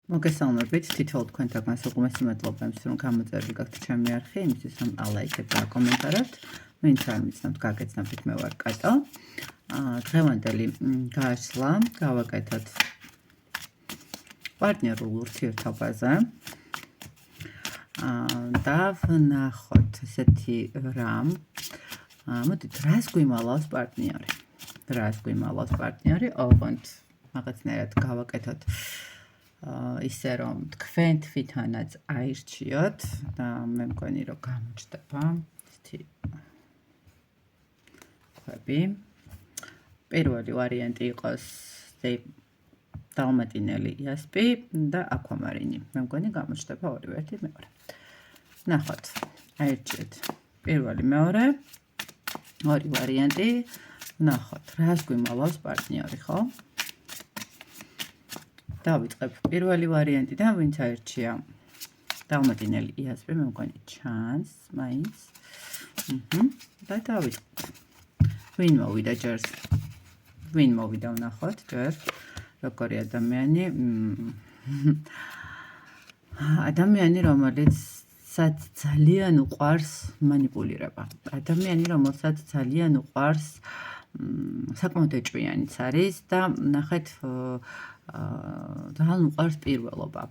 მოგესალმებით, თითოეულ თქვენთაგან უღმესი მადლობა იმისთვის, რომ გამოწერილი გაქვთ ჩემი არხი, იმისთვის, რომ ალაიქებთ და აკომენტარებთ. ვინც არ მიცნობთ, გაგეცნობთ, მე ვარ კატო. დღევანდელი გაშლა გავაკეთოთ პარტნიორულ ურთიერთობაზე. და ვნახოთ ესეთი რამ. მოდით, რას გვიმალავს პარტნიორი? რას გვიმალავს პარტნიორი? ოღონდ რაღაცნაირად გავაკეთოთ ისე რომ თქვენ თვითონაც აირჩიოთ და მე მგონი რომ გამოჩნდება ესეთი ქვები. პირველი ვარიანტი იყოს დალმატინელი იასპი და აკვამარინი. მე მგონი გამოჩნდება ორივე ერთი მეორე. ნახოთ, აირჩიეთ პირველი მეორე, ორი ვარიანტი. ნახოთ, რას გვიმალავს პარტნიორი, ხო? დავიწყებ პირველი ვარიანტი და ვინც აირჩია დალმატინელი იასპი, მე მგონი ჩანს მაინც. და დავიწყებ. ვინ მოვიდა ჯერ? ვინ მოვიდა ვნახოთ ჯერ? როგორი ადამიანი? ადამიანი, რომელიც ძალიან უყვარს მანიპულირება. ადამიანი, რომელსაც ძალიან უყვარს საკმაოდ ეჭვიანიც არის და ნახეთ ძალიან უყვარს პირველობა.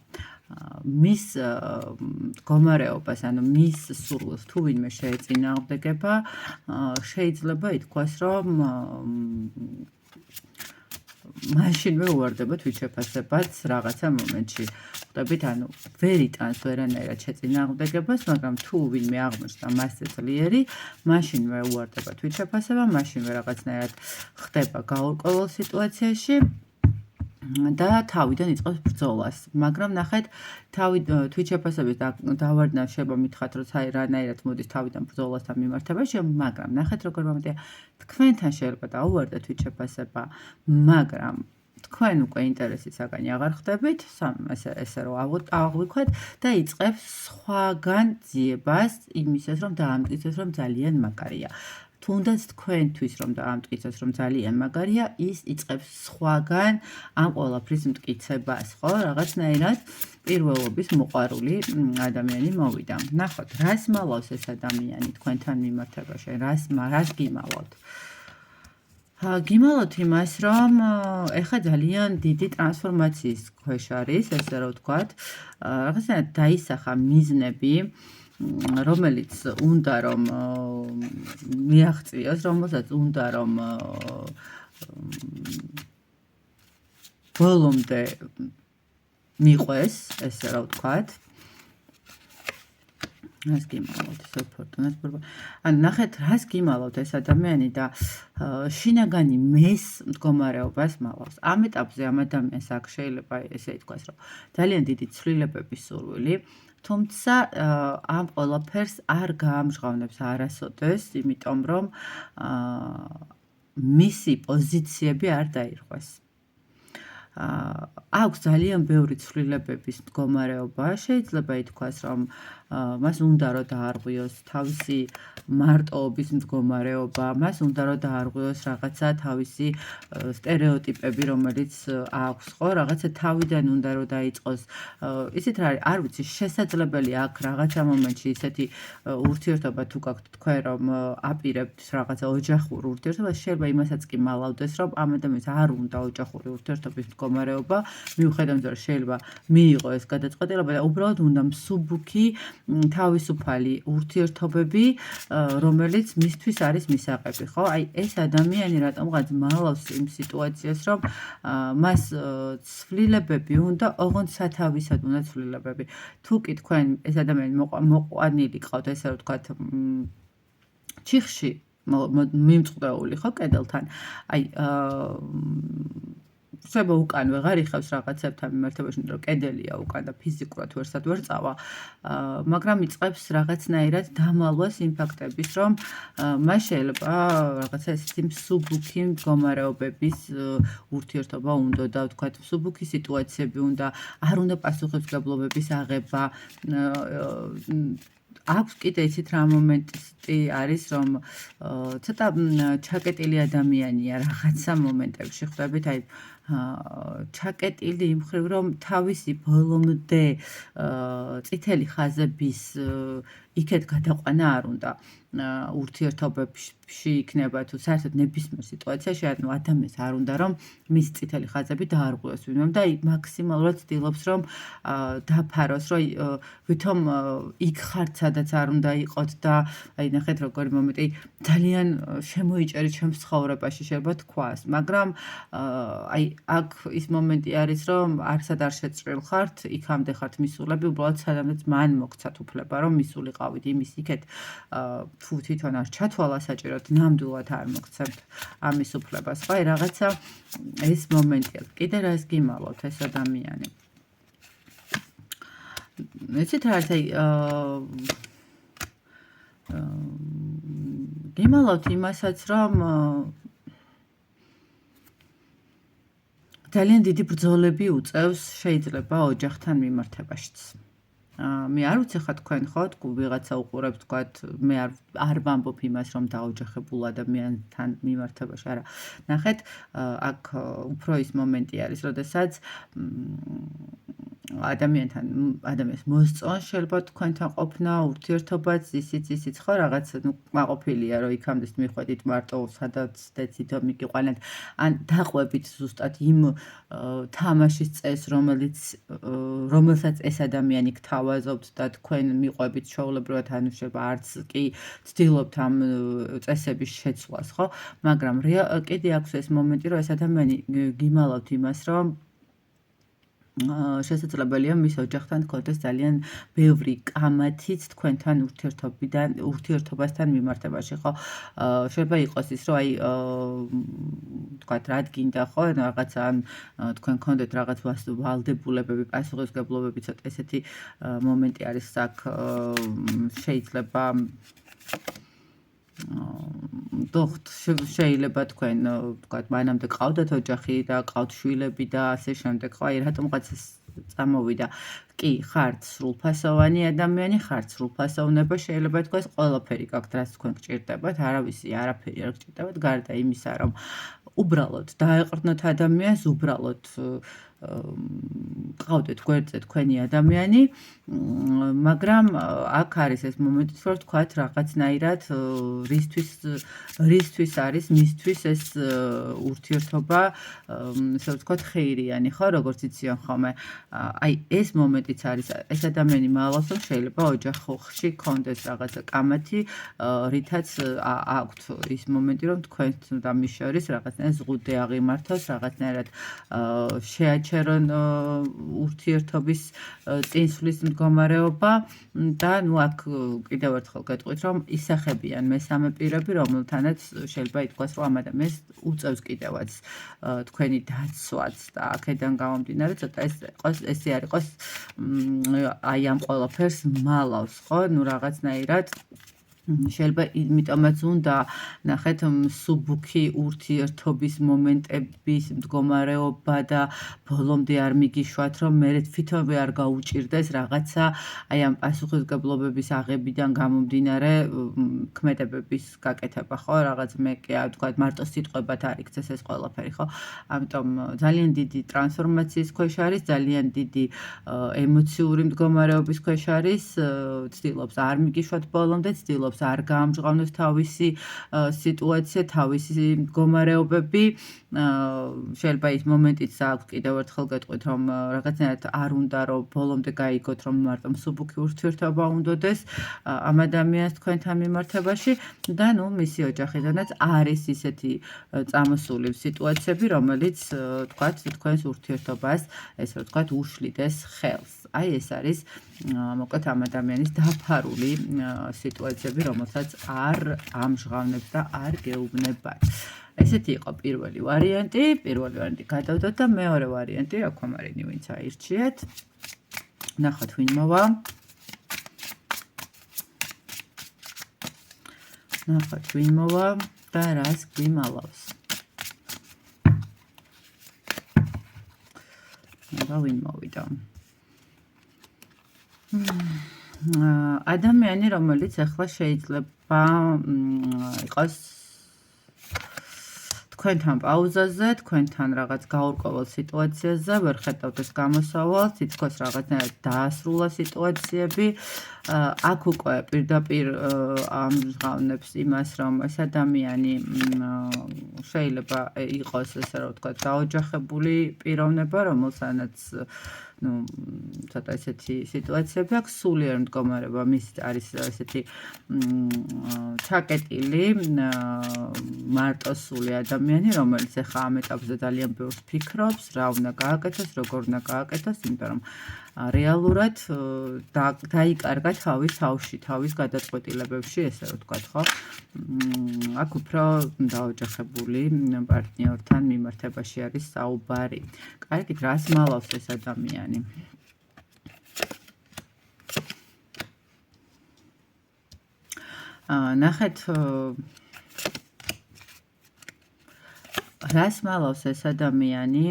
მის მდგომარეობას, ანუ მის სურვილს თუ ვინმე შეეწინააღმდეგება, შეიძლება ითქვას, რომ მაშინვე უვარდება თვითშეფასებაც რაღაცა მომენტში. ხვდებით, ანუ ვერ იტანს ვერანაირად შეწინააღმდეგებას, მაგრამ თუ ვინმე აღმოჩნდა მასზე ძლიერი, მაშინვე უვარდება თვითშეფასება, მაშინვე რაღაცნაირად ხდება გაურკვეველ სიტუაციაში და თავიდან იწყებს ბრძოლას. მაგრამ ნახეთ, თვითშეფასების დავარდნა შეიძლება მითხრათ, რომ საერთოდ რანაირად მოდის თავიდან ბრძოლასთან მიმართებაში, მაგრამ ნახეთ როგორ მომენტია, თქვენთან შეიძლება დაუვარდეთ თვითშეფასება, მაგრამ თქვენ უკვე ინტერესის საგანი აღარ ხდებით, ესე რომ აღვიქვათ და იწყებს სხვაგან ძიებას იმისას, რომ დაამტკიცოს, რომ ძალიან მაგარია. თუნდაც თქვენთვის რომ დაამტკიცოს, რომ ძალიან მაგარია, ის იწყებს სხვაგან ამ ყველაფრის მტკიცებას, ხო? რაღაცნაირად პირველობის მოყვარული ადამიანი მოვიდა. ნახოთ, რას მალავს ეს ადამიანი თქვენთან მიმართებაში? რას გიმალავთ? გიმალავთ იმას, რომ ეხლა ძალიან დიდი ტრანსფორმაციის ქვეშ არის, ესე რომ ვთქვათ, რაღაცნაირად დაისახა მიზნები, რომელიც უნდა რომ მიაღწიოს, რომელსაც უნდა რომ ბოლომდე მიყვეს, ესე რომ ვთქვათ. რას გიმალავთ ეს ფორტუნას პრობა. ანუ ნახეთ, რას გიმალავთ ეს ადამიანი და შინაგანი მეს მდგომარეობას მალავს. ამ ეტაპზე ამ ადამიანს აქ შეიძლება ესე ითქვას, რომ ძალიან დიდი ცვლილებების სურვილი, თუმცა ამ ყველაფერს არ გაამჟღავნებს არასოდეს, იმიტომ რომ მისი პოზიციები არ დაირღვეს. აქვს ძალიან ბევრი ცვლილებების მდგომარეობა, შეიძლება ითქვას, რომ მას უნდა რომ დაარღვიოს თავისი მარტოობის მდგომარეობა, მას უნდა რომ დაარღვიოს რაღაცა თავისი სტერეოტიპები, რომელიც აქვს, ხო, რაღაცა თავიდან უნდა რომ დაიწყოს. ისეთ არ ვიცი, შესაძლებელი აქ რაღაცა მომენტში ისეთი ურთიერთობა თუ გაქვთ თქვენ, რომ აპირებთ რაღაცა ოჯახურ ურთიერთობას, შეიძლება იმასაც კი მალავდეს, რომ ამ ადამიანს არ უნდა ოჯახური ურთიერთობის მდგომარეობა, მიუხედავად იმისა, რომ შეიძლება მიიღო ეს გადაწყვეტილება და უბრალოდ უნდა მსუბუქი თავისუფალი ურთიერთობები, რომელიც მისთვის არის მისაღები, ხო? აი, ეს ადამიანი რატომღაც მალავს იმ სიტუაციას, რომ მას ცვლილებები უნდა, ოღონდ სათავისად უნდა ცვლილებები. თუ კი თქვენ ეს ადამიანი მოყვანილი ყავთ, ესე რომ ვთქვათ, ჩიხში მიმწყდეული, ხო, კედელთან. აი, შეიძლება უკან ვეღარ იხევს რაღაცებთან მიმართებაში, რომ კედელია უკან და ფიზიკურად ვერსად ვერ წავა, მაგრამ იწყებს რაღაცნაირად დამალვას იმ ფაქტების, რომ მას შეიძლება რაღაცა ესეთი მსუბუქი მდგომარეობების ურთიერთობა უნდა და ვთქვათ, მსუბუქი სიტუაციები უნდა, არ უნდა პასუხისმგებლობების აღება. აქვს კიდე იცით რა მომენტი არის, რომ ცოტა ჩაკეტილი ადამიანია რაღაცა მომენტებში, ხვდებით, აი ჩაკეტილი იმ მხრივ, რომ თავისი ბოლომდე წითელი ხაზების იქეთ გადაყვანა არ უნდა ურთიერთობებში იქნება თუ საერთოდ ნებისმიერ სიტუაციაში, ანუ ადამიანს არ უნდა რომ მის წითელი ხაზები დაარღვიოს ვინმემ და მაქსიმალურად ცდილობს რომ დაფაროს, რომ ვითომ იქ ხართ, სადაც არ უნდა იყოთ და აი ნახეთ როგორი მომენტი ძალიან შემოიჭერეთ ჩემს ცხოვრებაში შეიძლება თქვას, მაგრამ აი აქ ის მომენტი არის, რომ არსად არ შეწრილ ხართ, იქამდე ხართ მისულები, უბრალოდ სადამდეც მან მოგცათ უფლება, რომ მისულიყავით იმის იქეთ თუ თვითონ არ ჩათვალა საჭიროდ, ნამდვილად არ მოგცემთ ამის უფლებას, ხო? რაღაცა ეს მომენტია. კიდე რას გიმალავთ ეს ადამიანი? ეცეთ არის აი გიმალავთ იმასაც, რომ ძალიან დიდი ბრძოლები უწევს შეიძლება ოჯახთან მიმართებაშიც. მე არ ვიცი ხა თქვენ ხო, ვიღაცა უყურებთ თქვათ, მე არ ვამბობ იმას, რომ დაოჯახებულ ადამიანთან მიმართებაში, არა. ნახეთ, აქ უფრო ის მომენტი არის, როდესაც ადამიანს მოსწონს შეიძლება თქვენთან ყოფნა, ურთიერთობაც ისიც ხო რაღაც კმაყოფილია, რომ იქამდე მიხვედით მარტო სადაც დეციდო მიგიყვანეთ, ან დაყვებით ზუსტად იმ თამაშის წესს, რომელსაც ეს ადამიანი გთავაზობთ და თქვენ მიყვებით ჩვეულებრივად, ანუ შეიძლება არც კი ცდილობთ ამ წესების შეცვლას, ხო? მაგრამ კიდე აქვს ეს მომენტი, რომ ეს ადამიანი გიმალავთ იმას, რომ შესაძლებელია მის ოჯახთან გქონდეს ძალიან ბევრი კამათიც თქვენთან ურთიერთობასთან მიმართებაში, ხო? შეიძლება იყოს ის, რომ აი თქვათ, რა გინდა, ხო? რაღაცა ან თქვენ გქონდეთ რაღაც ვალდებულებები, პასუხისმგებლობები, ცოტა ესეთი მომენტი არის აქ შეიძლება შეიძლება თქვენ თქვათ მანამდე ყავდათ ოჯახი და ყავთ შვილები და ასე შემდეგ, ხო? აი რატომღაც ეს წამოვიდა. კი, ხართ სრულფასოვანი ადამიანი, ხართ სრულფასოვნება, შეიძლება თქვას ყველაფერი გაქვთ, რაც თქვენ გჭირდებათ, არავისი არაფერი არ გჭირდებათ, გარდა იმისა, რომ უბრალოდ დაეყრდნოთ ადამიანს, უბრალოდ ყავდეთ გვერდზე თქვენი ადამიანი, მაგრამ აქ არის ეს მომენტი, რომ თქვათ რაღაცნაირად რისთვის არის მისთვის ეს ურთიერთობა, ესე ვთქვათ, ხეირიანი, ხო, როგორც იციან ხოლმე. აი ეს მომენტიც არის, ეს ადამიანი მალავს, რომ შეიძლება ოჯახში გქონდეს რაღაცა კამათი, რითაც აქვთ ის მომენტი, რომ თქვენ და მის შორის რაღაცნაირად ზღუდე აღიმართოს, რაღაცნაირად შეაჩერონ ურთიერთობის წინსვლის მდგომარეობა და ნუ აქ კიდევ ერთხელ გეტყვით, რომ ისახებიან მესამე პირები, რომელთანაც შეიძლება ითქვას, რომ ამ ადამიანს უწევს კიდევაც თქვენი დაცვაც და აქედან გამომდინარე, ცოტა ესე არ იყოს აი ამ ყველაფერს მალავს, ხო? ნუ რაღაცნაირად შეიძლება იმიტომაც უნდა ნახეთ მსუბუქი ურთიერთობის მომენტების მდგომარეობა და ბოლომდე არ მიგიშვათ, რომ მე თვითონვე არ გაუჭირდეს რაღაცა აი ამ პასუხისმგებლობების აღებიდან გამომდინარე ქმედებების გაკეთება, ხო? რაღაც მე კი ვთქვათ, მარტო სიტყვებად არ იქცეს ეს ყველაფერი, ხო? ამიტომ ძალიან დიდი ტრანსფორმაციის ქვეშ არის, ძალიან დიდი ემოციური მდგომარეობის ქვეშ არის, ცდილობს არ მიგიშვათ ბოლომდე, ცდილობს არ გაამჟღავნოს თავისი სიტუაცია, თავისი მდგომარეობები. შეიძლება ის მომენტიც აქვს, კიდევ ერთხელ გეტყვით, რომ რაღაცნაირად არ უნდა რომ ბოლომდე გაიგოთ, რომ მარტო მსუბუქი ურთიერთობა უნდადეს ამ ადამიანს თქვენთან მიმართებაში და ნუ მისი ოჯახიდანაც არის ისეთი წამოსული სიტუაციები, რომელიც თქვათ თქვენს ურთიერთობას, ესე ვთქვათ, უშლიდეს ხელს. აი ეს არის მოკლედ ამ ადამიანის დაფარული სიტუაციები, რომელსაც არ ამჟღავნებს და არ გეუბნებათ. ესეთი იყო პირველი ვარიანტი, გადავდოთ და მეორე ვარიანტი, აქომარინი ვინც აირჩიეთ. ნახოთ ვინ მოვა. ნახოთ ვინ მოვა და რას გვიმალავს. და ვინ მოვიდა. ადამიანი, რომელიც ახლა შეიძლება იყოს თქვენთან პაუზაზე, თქვენთან რაღაც გაურკვეველ სიტუაციაზე, ვერ ხედავთ ეს გამოსავალს, თითქოს რაღაცნაირად დაასრულა სიტუაციები. აქ უკვე პირდაპირ ამჟღავნებს იმას, რომ ეს ადამიანი შეიძლება იყოს, ესე რომ ვთქვათ, დაოჯახებული პიროვნება, რომელსაც ცოტა ესეთი სიტუაციები აქვს, სულიერ მდგომარეობა მის არის ესეთი ჩაკეტილი, მარტოსული ადამიანი, რომელიც ახლა ამ ეტაპზე ძალიან ბევრს ფიქრობს, რა უნდა გააკეთოს, როგორ უნდა გააკეთოს, იმიტომ რომ რეალურად დაიკარგა თავის თავში, თავის გადაწყვეტილებებში, ესე რომ ვთქვათ, ხო? აქ უფრო დაოჯახებული პარტნიორთან მიმართებაში არის საუბარი. კარგით, რას მალავს ეს ადამიანი? ნახეთ, რას მალავს ეს ადამიანი?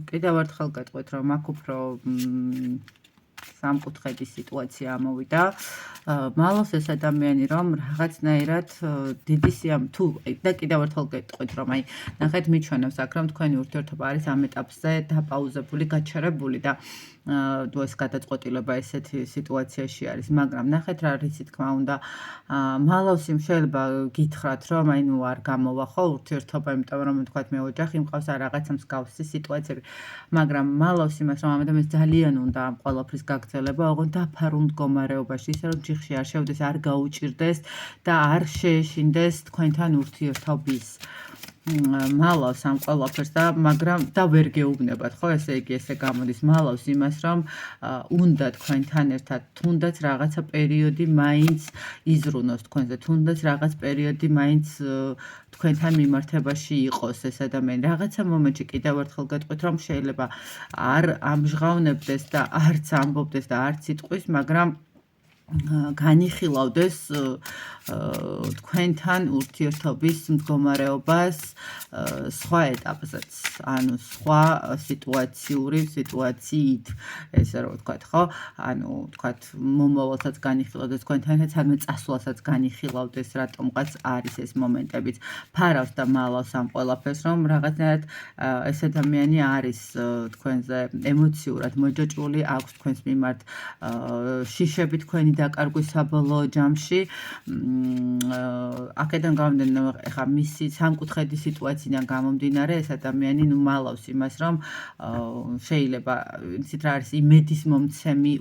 კიდევ ერთხელ გეტყვით, რომ აქ უფრო სამკუთხედი სიტუაცია ამოვიდა. მალავს ეს ადამიანი, რომ რაღაცნაირად დიდი თუ და კიდევ ერთხელ გეტყვით, რომ აი ნახეთ მიჩვენებს აქ, რომ თქვენი ურთიერთობა არის ამ ეტაპზე დაპაუზებული, გაჩერებული და ეს გადაწყვეტილება ესეთი სიტუაციაში არის, მაგრამ ნახეთ რა რისი თქმა უნდა მალავს იმ შეიძლება გითხრათ, რომ აი ნუ არ გამოვა ხო ურთიერთობა, იმიტომ რომ თქვათ მე ოჯახი მყავს ან რაღაცა მსგავსი სიტუაციები, მაგრამ მალავს იმას, რომ ამ ადამიანს ძალიან უნდა ამ ყველაფრის გაგრძელება, ოღონდ დაფარულ მდგომარეობაში, ისე რომ ჯიხში არ შევდეს, არ გაუჭირდეს და არ შეეშინდეს თქვენთან ურთიერთობის მალავს ამ ყველაფერს და მაგრამ და ვერ გეუბნებათ, ხო, ესე იგი ესე გამოდის, მალავს იმას, რომ უნდა თქვენთან ერთად თუნდაც რაღაცა პერიოდი მაინც იზრუნოს თქვენზე, თუნდაც რაღაც პერიოდი მაინც თქვენთან მიმართებაში იყოს ეს ადამიანი. რაღაცა მომენტში კიდევ ერთხელ გეტყვით, რომ შეიძლება არ ამჟღავნებდეს და არც ამბობდეს და არც იტყვის, მაგრამ განიხილავდეს თქვენთან ურთიერთობის მდგომარეობას სხვა ეტაპზეც, ანუ სხვა სიტუაციით, ესე რომ ვთქვათ, ხო? ანუ ვთქვათ, მომავალსაც განიხილავდეს თქვენთან ერთად, სადმე წასვლასაც განიხილავდეს, რატომღაც არის ეს მომენტებიც. ფარავს და მალავს ამ ყველაფერს, რომ რაღაცნაირად ეს ადამიანი არის თქვენზე ემოციურად მოჯაჭვული, აქვს თქვენს მიმართ შიშები თქვენი დაკარგვის საბოლოო ჯამში. აქედან გამომდინარე, ეხა მისი სამკუთხედი სიტუაციიდან გამომდინარე, ეს ადამიანი ნუ მალავს იმას, რომ შეიძლება იცით რა არის იმედის მომცემი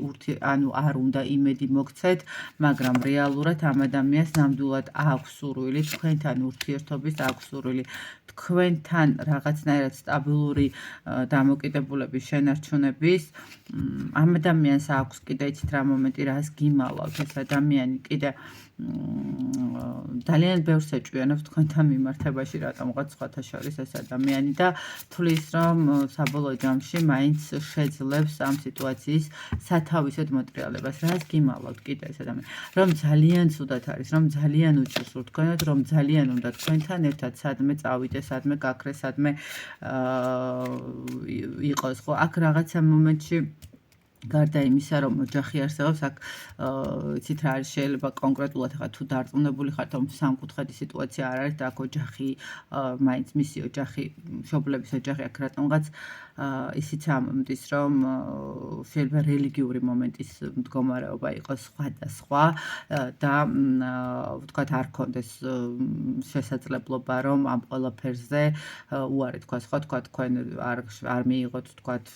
ანუ არ უნდა იმედი მოგცეთ, მაგრამ რეალურად ამ ადამიანს ნამდვილად აქვს სურვილი თქვენთან ურთიერთობის, აქვს სურვილი თქვენთან რაღაცნაირად სტაბილური დამოკიდებულების შენარჩუნების. ამ ადამიანს აქვს კიდე იცით რა მომენტი, რას გიმალავთ ეს ადამიანი კიდე ძალიან ბევრს ეჭვიანობს თქვენთან მიმართებაში, რატომღაც სხვათა შორის ეს ადამიანი და თვლის, რომ საბოლოო ჯამში მაინც შეძლებს ამ სიტუაციის სათავისად მოტრიალებას. რას გიმალავთ კიდე ეს ადამიანი? რომ ძალიან ცუდად არის, რომ ძალიან უჭირს თქვენად, რომ ძალიან უნდა თქვენთან ერთად სადმე წავიდეს, სადმე გაქრეს, სადმე იყოს, ხო? აქ რაღაცა მომენტში გარდა იმისა, რომ ოჯახი არსებობს, აქ იცით რა არის, შეიძლება კონკრეტულად ახლა თუ დარწმუნებული ხართ, რომ სამკუთხედი სიტუაცია არ არის და აქ ოჯახი, მაინც მისი ოჯახი, მშობლების ოჯახი აქ რატომღაც ისიც ამბის, რომ შეიძლება რელიგიური მომენტის მდგომარეობა იყოს სხვადასხვა და ვთქვათ არ ქონდეს შესაძლებლობა, რომ ამ ყველაფერზე უარი თქვას, ხო, თქვათ თქვენ არ მიიღოთ, თქვათ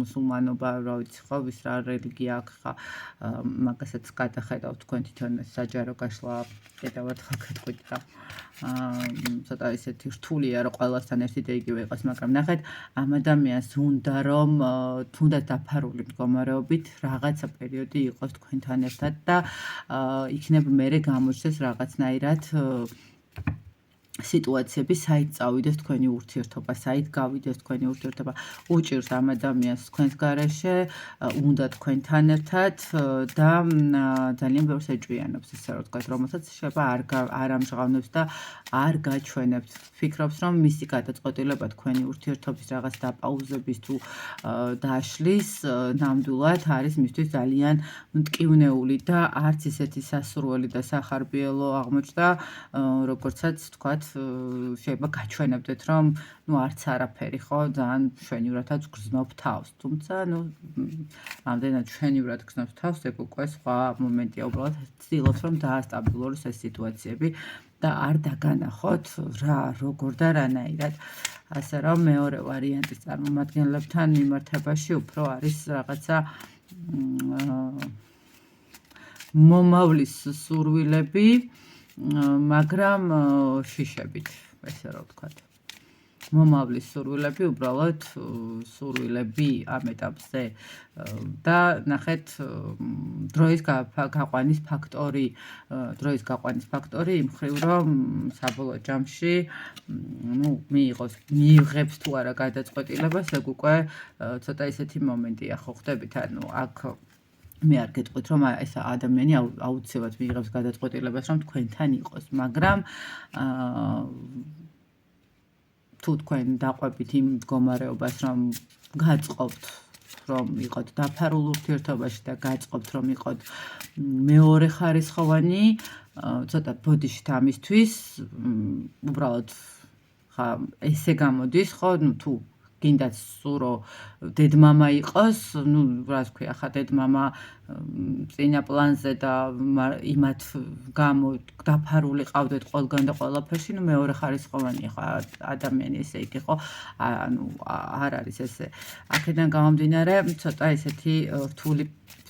მუსულმანობა, რა ვიცი, ხო, ვის რა რელიგია აქვს, ხა მაგასაც გადახედავთ თქვენ თვითონ საჯარო გაშლა, კიდევ ერთხელ გეტყვით და ცოტა ისეთი რთულია, რომ ყველასთან ერთი და იგივე იყოს, მაგრამ ნახეთ, ამ ადამიანს უნდა რომ თუნდაც დაფარული მდგომარეობით რაღაცა პერიოდი იყოს თქვენთან ერთად და იქნება მერე გამოჩნდეს რაღაცნაირად სიტუაციები, საით წავიდეს თქვენი ურთიერთობა, საით გავიდეს თქვენი ურთიერთობა, უჭირს ამ ადამიანს თქვენს გარეშე, უნდა თქვენთან ერთად და ძალიან ბევრს ეჭვიანობს, ესე რომ ვთქვათ, რომელსაც შეიძლება არ ამჟღავნებს და არ გაჩვენებთ. ფიქრობს, რომ მისი გადაწყვეტილება თქვენი ურთიერთობის რაღაც დაპაუზების თუ დაშლის ნამდვილად არის მისთვის ძალიან მტკივნეული და არც ისეთი სასურველი და სახარბიელო აღმოჩნდა, როგორცაც ვთქვათ, შეიძლება გაჩვენებდეთ, რომ არც არაფერი ხო, ძალიან მშვენივრადაც გრძნობ თავს. თუმცა, რამდენად მშვენივრად გრძნობ თავს, ეგ უკვე სხვა მომენტია, უბრალოდ ცდილობთ, რომ დაასტაბილუროს ეს სიტუაციები და არ დაგანახოთ რა, როგორ და რანაირად. ასე რომ მეორე ვარიანტის წარმომადგენლებთან მიმართებაში უფრო არის რაღაცა მომავლის სურვილები, მაგრამ შიშებით, ესე რომ ვთქვათ. მომავლის სურვილები, უბრალოდ სურვილები ამ ეტაპზე და ნახეთ დროის გაყვანის ფაქტორი იმ მხრივ, რომ საბოლოო ჯამში მიიღებს თუ არა გადაწყვეტილებას, ეგ უკვე ცოტა ისეთი მომენტია, ხო ხდებით, აქ მე არ გეტყვით, რომ ეს ადამიანი აუცილებლად მიიღებს გადაწყვეტილებას, რომ თქვენთან იყოს, მაგრამ თუ თქვენ დაყვებით იმ მდგომარეობას, რომ გაწყობთ, რომ იყოთ დაფარულ ურთიერთობაში და გაწყობთ, რომ იყოთ მეორე ხარისხოვანი, ცოტა ბოდიშით ამისთვის, უბრალოდ ესე გამოდის, ხო, თუ გინდათ სურო დედმამა იყოს, რა თქვია, ხა დედმამა წინა პლანზე და იმათ გამო დაფარული ყავდეთ ყველგან და ყველაფერში, მეორე ხარისხოვანია ხო ადამიანი ესე იგი ხო, არ არის ესე. აქედან გამომდინარე, ცოტა ესეთი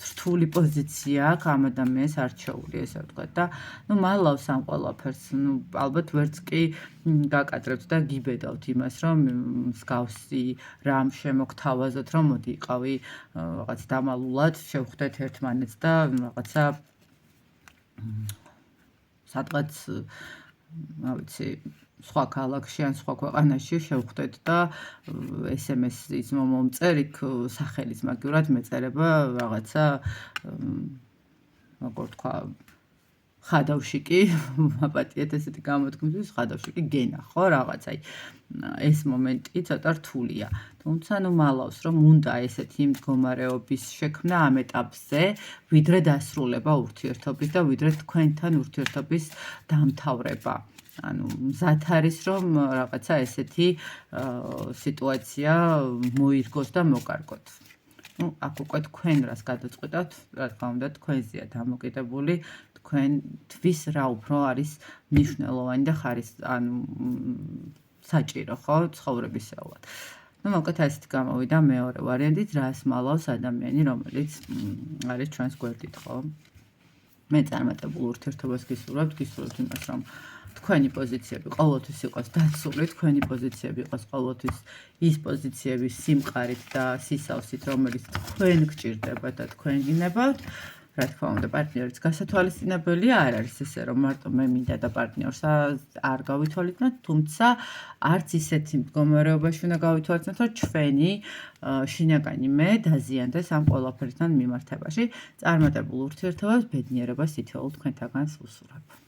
რთული პოზიცია აქვს ამ ადამიანის არჩეული, ესე ვთქვათ და მალავს ამ ყველაფერს, ალბათ ვერც კი გაკადრებთ და გიბედავთ იმას, რომ მსგავსი რამ შემოგთავაზოთ, რომ მოდი იყავი რაღაც დამალულად, შევხვდეთ ერთმანეთს და რაღაცა სადღაც ვიცი სხვა ქალაქში ან სხვა ქვეყანაში შევხვდეთ და SMS-ის მომწერ, იქ სახელის მაგივრად მეწერება რაღაცა როგორ თქვა ხადავში კი მაპატიეთ ესეთი გამოთქმის ხადავში კი გენა ხო რაღაცა ეს მომენტი ცოტა რთულია თუმცა მალავს რომ უნდა ესეთი მდგომარეობის შექმნა ამ ეტაპზე ვიდრე დასრულება ურთიერთობის და ვიდრე თქვენთან ურთიერთობის დამთავრება მზად არის რომ რაღაცა ესეთი სიტუაცია მოირგოს და მოკარგოთ აქ უკვე თქვენ რას გადაწყვეტავთ რა თქმა უნდა თქვენზეა დამოკიდებული თქვენთვის რა უფრო არის მნიშვნელოვანი და საჭირო ხო ცხოვრებისეულად. მოკლედ ასეთი გამოვიდა მეორე ვარიანტით, რას მალავს ადამიანი, რომელიც არის ჩვენს გვერდით, ხო? მე წარმატებულ ურთიერთობას გისურვებთ იმას, რომ თქვენი პოზიციები ყოველთვის იყოს დაცული, თქვენი პოზიციები იყოს ყოველთვის ის პოზიციები სიმყარით და სისავსით, რომელიც თქვენ გჭირდება და თქვენ გინებავთ. რა თქმა უნდა, პარტნიორიც გასათვალისწინებელია, არ არის ესე, რომ მარტო მე მინდა და პარტნიორს არ გავითვალისწინოთ, თუმცა არც ისეთი მდგომარეობაში უნდა გავითვალისწინოთ, რომ ჩვენი შინაგანი მე დაზიანდეს ამ ყველაფერთან მიმართებაში. წარმატებულ ურთიერთობას, ბედნიერებას თითოეულ თქვენთაგანს ვუსურვებ.